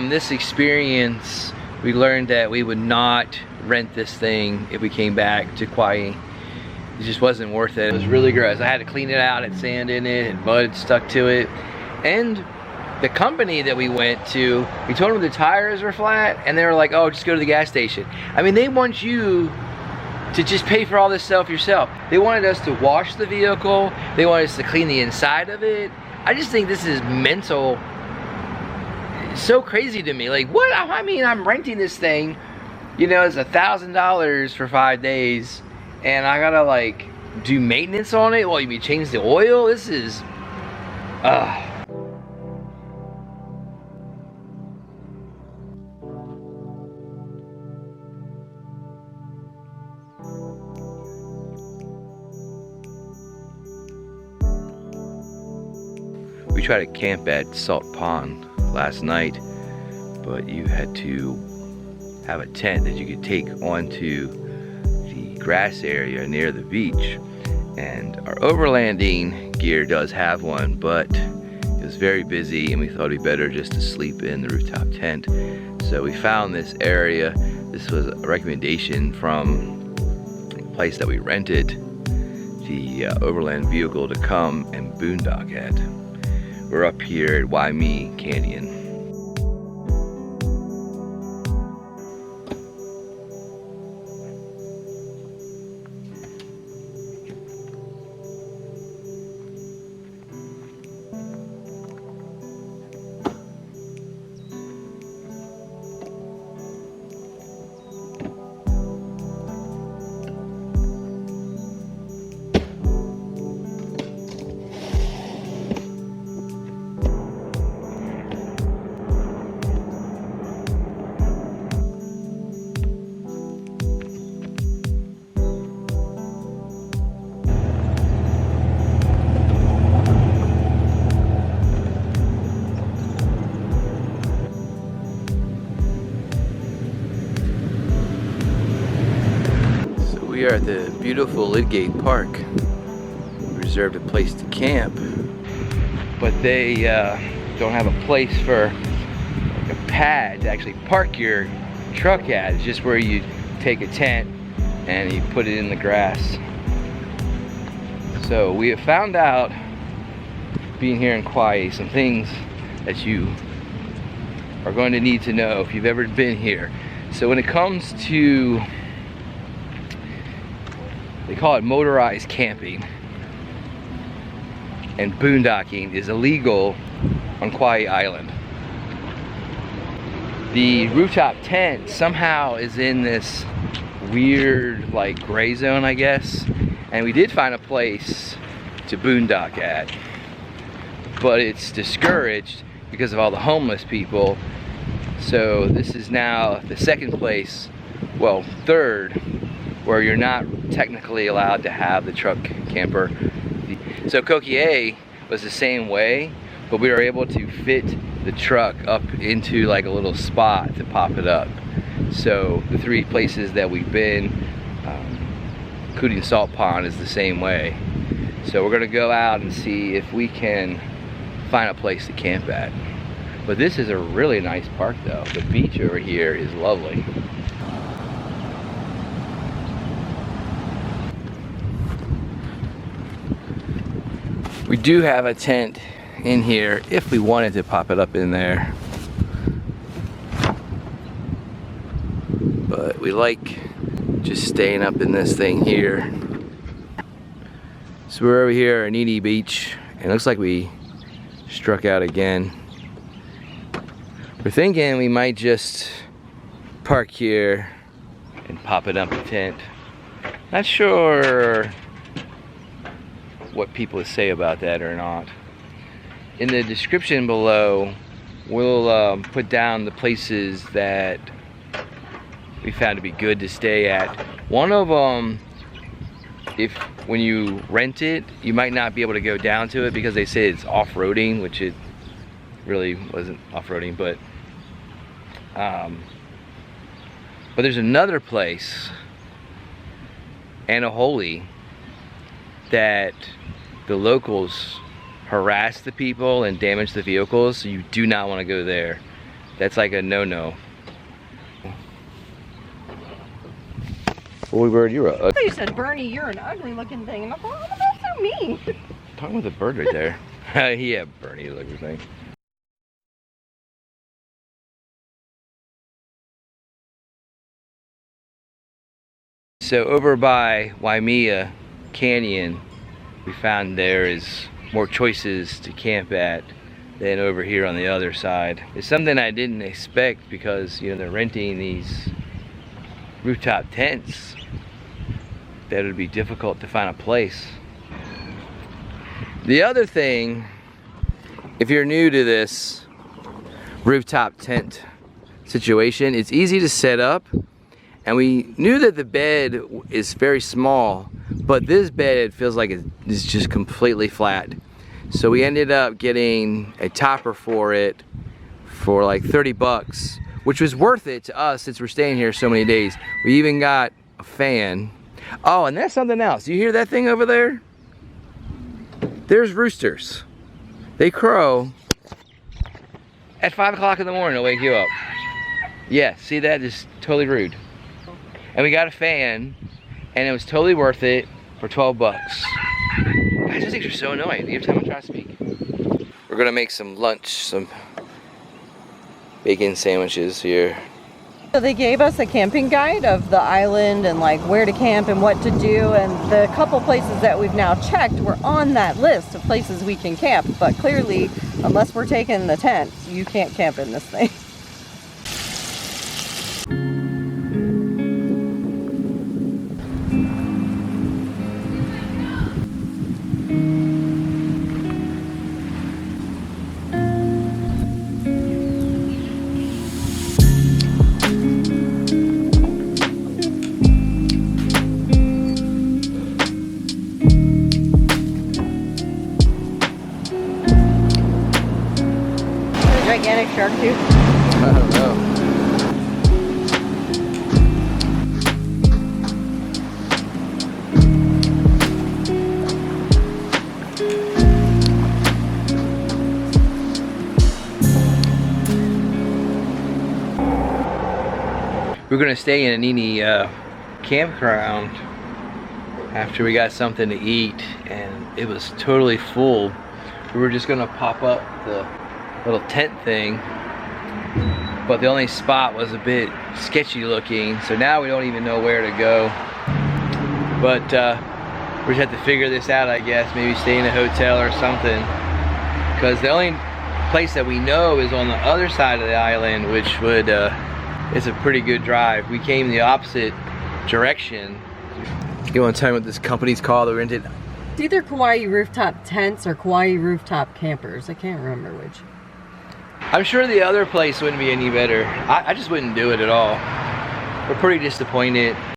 from this experience, we learned that we would not rent this thing if we came back to Kauai. It just wasn't worth it. It was really gross. I had to clean it out, it had sand in it, and mud stuck to it. And the company that we went to, we told them the tires were flat, and they were like, oh, just go to the gas station. I mean, they want you to just pay for all this stuff yourself. They wanted us to wash the vehicle. They wanted us to clean the inside of it. I just think this is mental. It's so crazy to me. Like, what? I mean, I'm renting this thing, you know, it's $1,000 for 5 days, and I gotta like do maintenance on it. Well, you mean change the oil? This is, We tried to camp at Salt Pond last night, but you had to have a tent that you could take onto the grass area near the beach. And our overlanding gear does have one, but it was very busy and we thought it'd be better just to sleep in the rooftop tent. So we found this area. This was a recommendation from a place that we rented the overland vehicle to come and boondock at. We're up here at Waimea Canyon. We are at the beautiful Lidgate Park. We reserved a place to camp, but they don't have a place for like a pad to actually park your truck at. It's just where you take a tent and you put it in the grass. So we have found out, being here in Kauai, some things that you are going to need to know if you've ever been here. So when it comes to, they call it motorized camping, and boondocking is illegal on Kauai Island. The rooftop tent somehow is in this weird like gray zone, I guess, and we did find a place to boondock at, but it's discouraged because of all the homeless people. So this is now the second place, well, third, where you're not technically allowed to have the truck camper. So Kauai was the same way, but we were able to fit the truck up into like a little spot to pop it up. So the three places that we've been, including Salt Pond, is the same way. So we're gonna go out and see if we can find a place to camp at. But this is a really nice park though. The beach over here is lovely. We do have a tent in here if we wanted to pop it up in there. But we like just staying up in this thing here. So we're over here at Nini Beach, and it looks like we struck out again. We're thinking we might just park here and pop it up a tent. Not sure what people say about that or not. In the description below, we'll put down the places that we found to be good to stay at. One of them, when you rent it, you might not be able to go down to it because they say it's off-roading, which it really wasn't off-roading, but there's another place, Anahola, that the locals harass the people and damage the vehicles, so you do not want to go there. that's like a no-no. Boy, bird, you're a... You said, Bernie, you're an ugly looking thing. And I thought, oh, that's so mean. Talking with the bird right there. Yeah, Bernie, look at thing. So over by Waimea Canyon, we found there is more choices to camp at than over here on the other side. It's something I didn't expect because, you know, they're renting these rooftop tents that it would be difficult to find a place. The other thing, if you're new to this rooftop tent situation, it's easy to set up, and we knew that the bed is very small, but this bed feels like it's just completely flat. So we ended up getting a topper for it for like 30 bucks, which was worth it to us since we're staying here so many days. We even got a fan. Oh, and that's something else. You hear that thing over there? There's roosters. They crow at 5 o'clock in the morning to wake you up. Yeah, see that? It's totally rude. And we got a fan, and it was totally worth it for 12 bucks. Guys, those things are so annoying every time I try to speak. We're gonna make some lunch, some bacon sandwiches here. So they gave us a camping guide of the island and like where to camp and what to do, and the couple places that we've now checked were on that list of places we can camp, but clearly, unless we're taking the tent, you can't camp in this thing. Gigantic shark tooth? I don't know. We're gonna stay in Anahola campground after we got something to eat, and it was totally full. We were just gonna pop up the little tent thing, but the only spot was a bit sketchy looking, so now we don't even know where to go. But we just have to figure this out, I guess. Maybe stay in a hotel or something, because the only place that we know is on the other side of the island, which would it's a pretty good drive. We came the opposite direction. You want to tell me what this company's called that rented? It's either Kauai rooftop tents or Kauai rooftop campers. I can't remember which. I'm sure the other place wouldn't be any better. I just wouldn't do it at all. We're pretty disappointed.